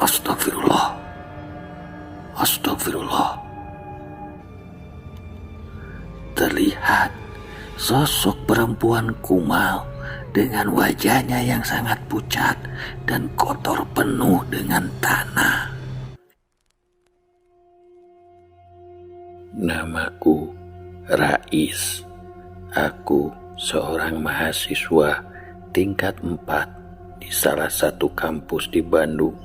Astagfirullah. Astagfirullah. Terlihat sosok perempuan kumal dengan wajahnya yang sangat pucat dan kotor penuh dengan tanah. Namaku Rais. Aku seorang mahasiswa tingkat 4 di salah satu kampus di Bandung,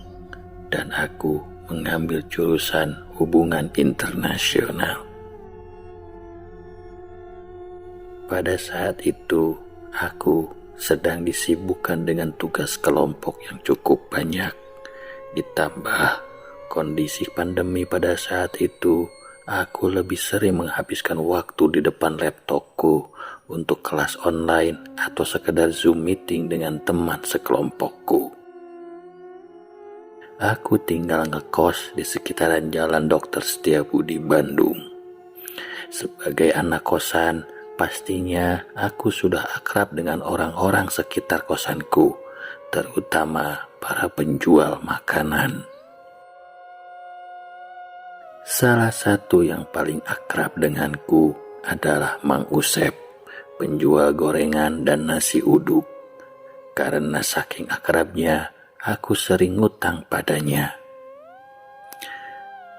dan aku mengambil jurusan hubungan internasional. Pada saat itu, aku sedang disibukkan dengan tugas kelompok yang cukup banyak. Ditambah kondisi pandemi pada saat itu, aku lebih sering menghabiskan waktu di depan laptopku untuk kelas online atau sekedar Zoom meeting dengan teman sekelompokku. Aku tinggal ngekos di sekitaran Jalan Dr. Setiabudi, Bandung. Sebagai anak kosan, pastinya aku sudah akrab dengan orang-orang sekitar kosanku, terutama para penjual makanan. Salah satu yang paling akrab denganku adalah Mang Usep, penjual gorengan dan nasi uduk. Karena saking akrabnya, aku sering ngutang padanya.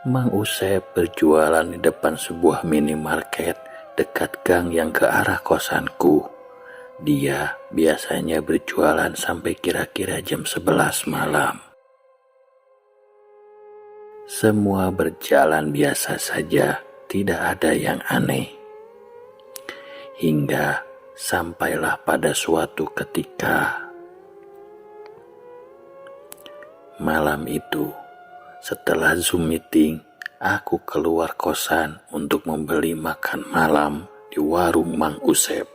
Mang Usep berjualan di depan sebuah minimarket dekat gang yang ke arah kosanku. Dia biasanya berjualan sampai kira-kira jam 11 malam. Semua berjalan biasa saja, tidak ada yang aneh. Hingga sampailah pada suatu ketika. Malam itu, setelah Zoom meeting, aku keluar kosan untuk membeli makan malam di warung Mang Usep.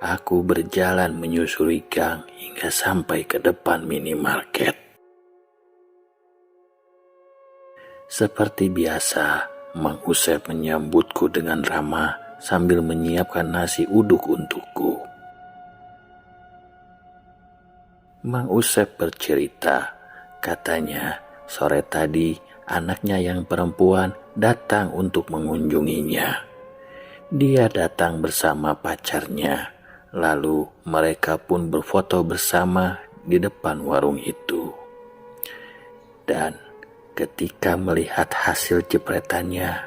Aku berjalan menyusuri gang hingga sampai ke depan minimarket. Seperti biasa, Mang Usep menyambutku dengan ramah sambil menyiapkan nasi uduk untukku. Mang Usep bercerita, katanya sore tadi anaknya yang perempuan datang untuk mengunjunginya. Dia datang bersama pacarnya, lalu mereka pun berfoto bersama di depan warung itu. Dan ketika melihat hasil jepretannya,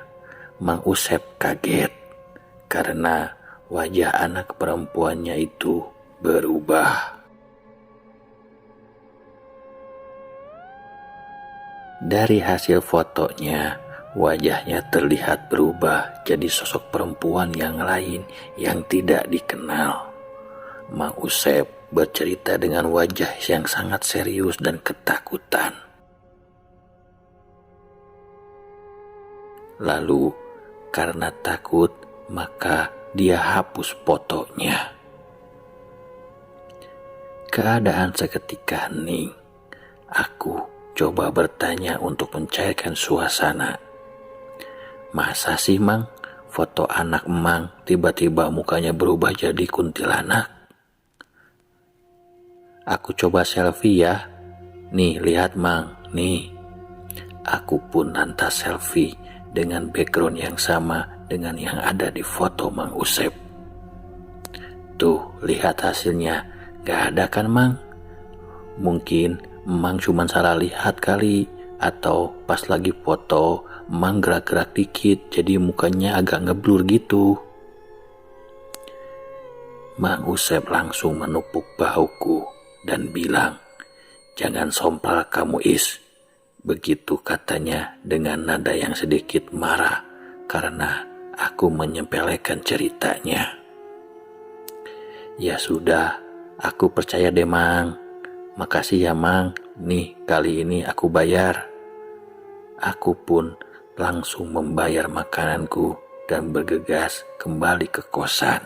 Mang Usep kaget karena wajah anak perempuannya itu berubah. Dari hasil fotonya, wajahnya terlihat berubah jadi sosok perempuan yang lain yang tidak dikenal. Mang Usep bercerita dengan wajah yang sangat serius dan ketakutan. Lalu, karena takut, maka dia hapus fotonya. Keadaan seketika hening. Aku coba bertanya untuk mencairkan suasana. Masa sih, Mang, foto anak Emang tiba-tiba mukanya berubah jadi kuntilanak? Aku coba selfie ya. Nih, lihat Mang, nih. Aku pun lantas selfie dengan background yang sama dengan yang ada di foto Mang Usep. Tuh, lihat hasilnya. Gak ada kan, Mang? Mungkin Mang cuma salah lihat kali, atau pas lagi foto Mang gerak-gerak dikit jadi mukanya agak ngeblur gitu. Mang Usep langsung menepuk bahuku dan bilang, "Jangan sompral kamu Is." Begitu katanya dengan nada yang sedikit marah karena aku menyepelekan ceritanya. Ya sudah, aku percaya deh Mang. Makasih ya Mang, nih kali ini aku bayar. Aku pun langsung membayar makananku dan bergegas kembali ke kosan.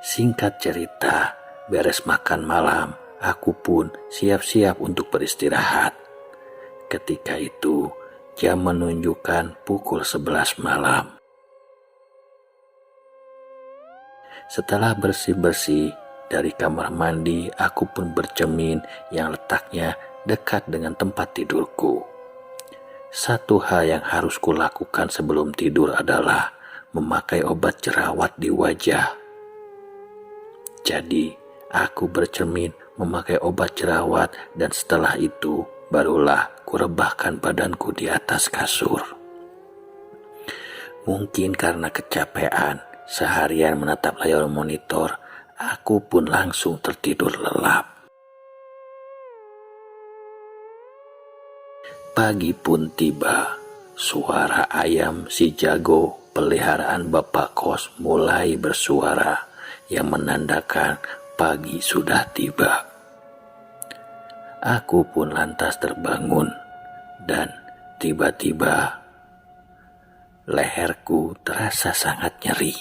Singkat cerita, beres makan malam, aku pun siap-siap untuk beristirahat. Ketika itu, jam menunjukkan pukul 11 malam. Setelah bersih-bersih dari kamar mandi, aku pun bercermin yang letaknya dekat dengan tempat tidurku. Satu hal yang harus kulakukan sebelum tidur adalah memakai obat jerawat di wajah. Jadi, aku bercermin memakai obat jerawat dan setelah itu barulah kurebahkan badanku di atas kasur. Mungkin karena kecapean seharian menatap layar monitor, aku pun langsung tertidur lelap. Pagi pun tiba, suara ayam si jago peliharaan bapak kos mulai bersuara yang menandakan pagi sudah tiba. Aku pun lantas terbangun dan tiba-tiba leherku terasa sangat nyeri.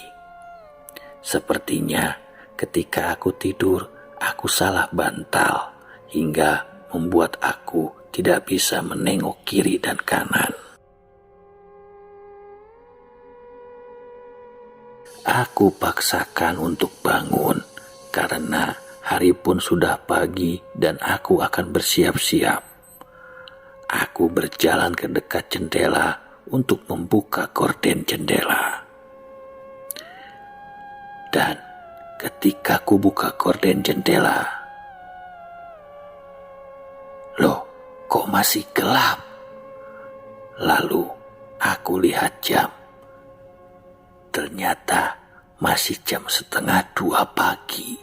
Sepertinya ketika aku tidur, aku salah bantal hingga membuat aku tidak bisa menengok kiri dan kanan. Aku paksakan untuk bangun karena hari pun sudah pagi dan aku akan bersiap-siap. Aku berjalan ke dekat jendela untuk membuka gorden jendela. Dan ketika aku buka gorden jendela, loh, kok masih gelap? Lalu aku lihat jam. Ternyata masih jam 1:30 pagi.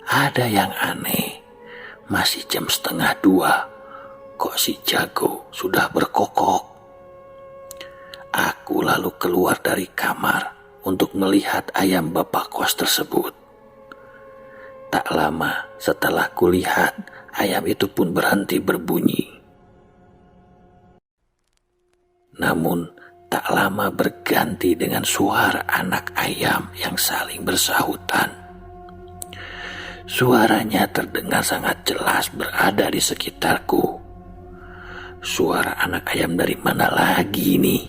Ada yang aneh, masih jam 1:30, kok si jago sudah berkokok? Aku lalu keluar dari kamar untuk melihat ayam bapak kos tersebut. Tak lama setelah kulihat, ayam itu pun berhenti berbunyi. Namun tak lama berganti dengan suara anak ayam yang saling bersahutan. Suaranya terdengar sangat jelas berada di sekitarku. Suara anak ayam dari mana lagi ini?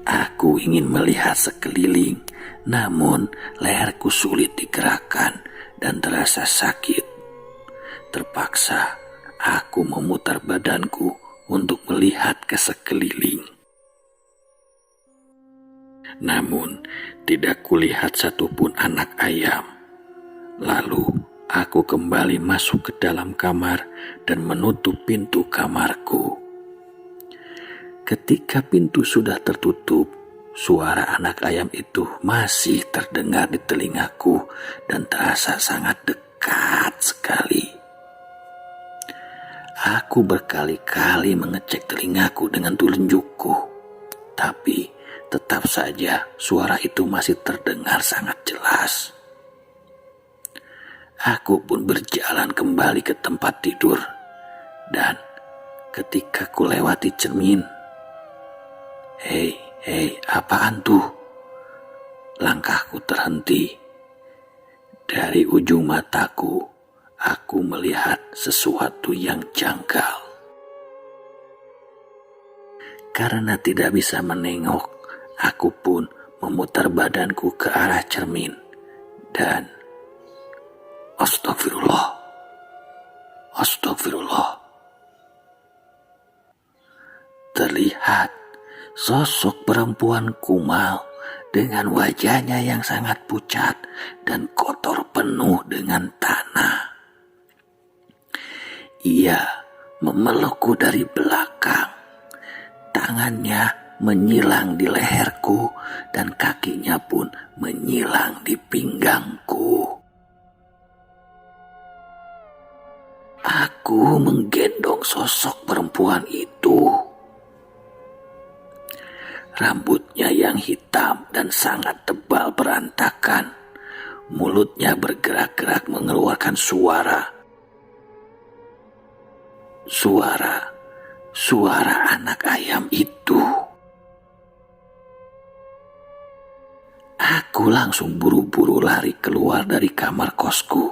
Aku ingin melihat sekeliling, namun leherku sulit digerakkan dan terasa sakit. Terpaksa aku memutar badanku untuk melihat ke sekeliling. Namun tidak kulihat satupun anak ayam. Lalu aku kembali masuk ke dalam kamar dan menutup pintu kamarku. Ketika pintu sudah tertutup, suara anak ayam itu masih terdengar di telingaku dan terasa sangat dekat sekali. Aku berkali-kali mengecek telingaku dengan telunjukku, tapi tetap saja suara itu masih terdengar sangat jelas. Aku pun berjalan kembali ke tempat tidur, dan ketika ku lewati cermin, Hei, apaan tuh? Langkahku terhenti. Dari ujung mataku, aku melihat sesuatu yang janggal. Karena tidak bisa menengok, aku pun memutar badanku ke arah cermin. Dan Astagfirullah. Terlihat sosok perempuan kumal dengan wajahnya yang sangat pucat dan kotor penuh dengan tanah. Ia memelukku dari belakang. Tangannya menyilang di leherku dan kakinya pun menyilang di pinggangku. Aku menggendong sosok perempuan itu. Rambutnya yang hitam dan sangat tebal berantakan. Mulutnya bergerak-gerak mengeluarkan suara. Suara anak ayam itu. Aku langsung buru-buru lari keluar dari kamar kosku.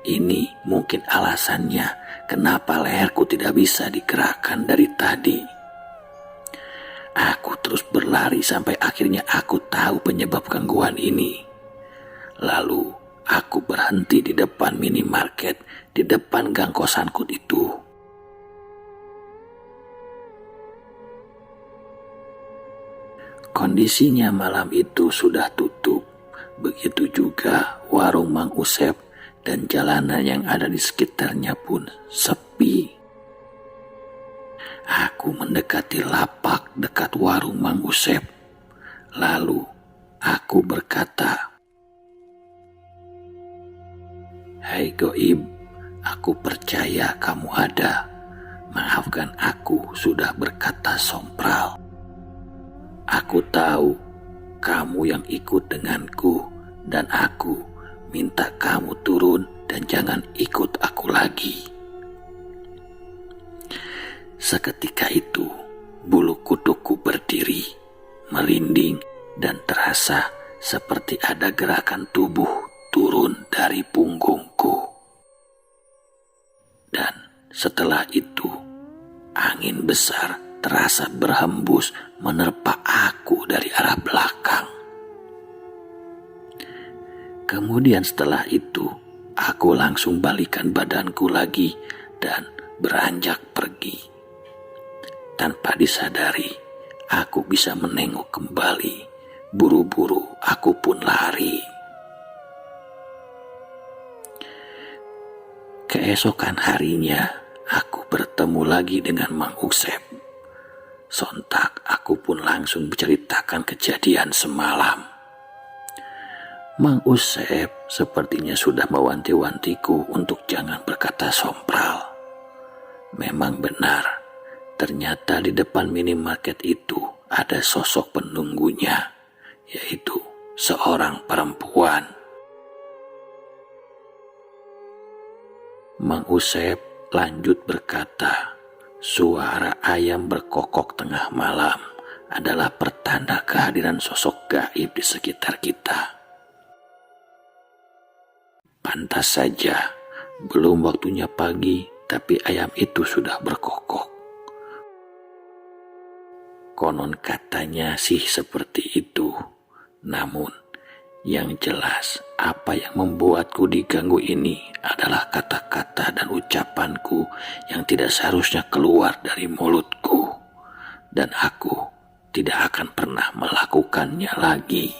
Ini mungkin alasannya kenapa leherku tidak bisa digerakkan dari tadi. Aku terus berlari sampai akhirnya aku tahu penyebab gangguan ini. Lalu aku berhenti di depan minimarket, di depan gang kosanku itu. Kondisinya malam itu sudah tutup. Begitu juga warung Mang Usep dan jalanan yang ada di sekitarnya pun sepi. Aku mendekati lapak dekat warung Mang Usep. Lalu aku berkata, "Hai Goib, aku percaya kamu ada. Maafkan aku sudah berkata sompral. Aku tahu kamu yang ikut denganku dan aku minta kamu turun dan jangan ikut aku lagi." Seketika itu, bulu kudukku berdiri, merinding dan terasa seperti ada gerakan tubuh turun dari punggungku. Dan setelah itu, angin besar terasa berhembus menerpa aku dari arah belakang. Kemudian setelah itu, aku langsung balikan badanku lagi dan beranjak pergi. Tanpa disadari, aku bisa menengok kembali. Buru-buru aku pun lari. Keesokan harinya, aku bertemu lagi dengan Mang Usep. Sontak aku pun langsung menceritakan kejadian semalam. Mang Usep sepertinya sudah mewanti-wantiku untuk jangan berkata sompral. Memang benar, ternyata di depan minimarket itu ada sosok penunggunya, yaitu seorang perempuan. Mang Usep lanjut berkata, suara ayam berkokok tengah malam adalah pertanda kehadiran sosok gaib di sekitar kita. Pantas saja, belum waktunya pagi, tapi ayam itu sudah berkokok. Konon katanya sih seperti itu. Namun, yang jelas apa yang membuatku diganggu ini adalah kata-kata dan ucapanku yang tidak seharusnya keluar dari mulutku. Dan aku tidak akan pernah melakukannya lagi.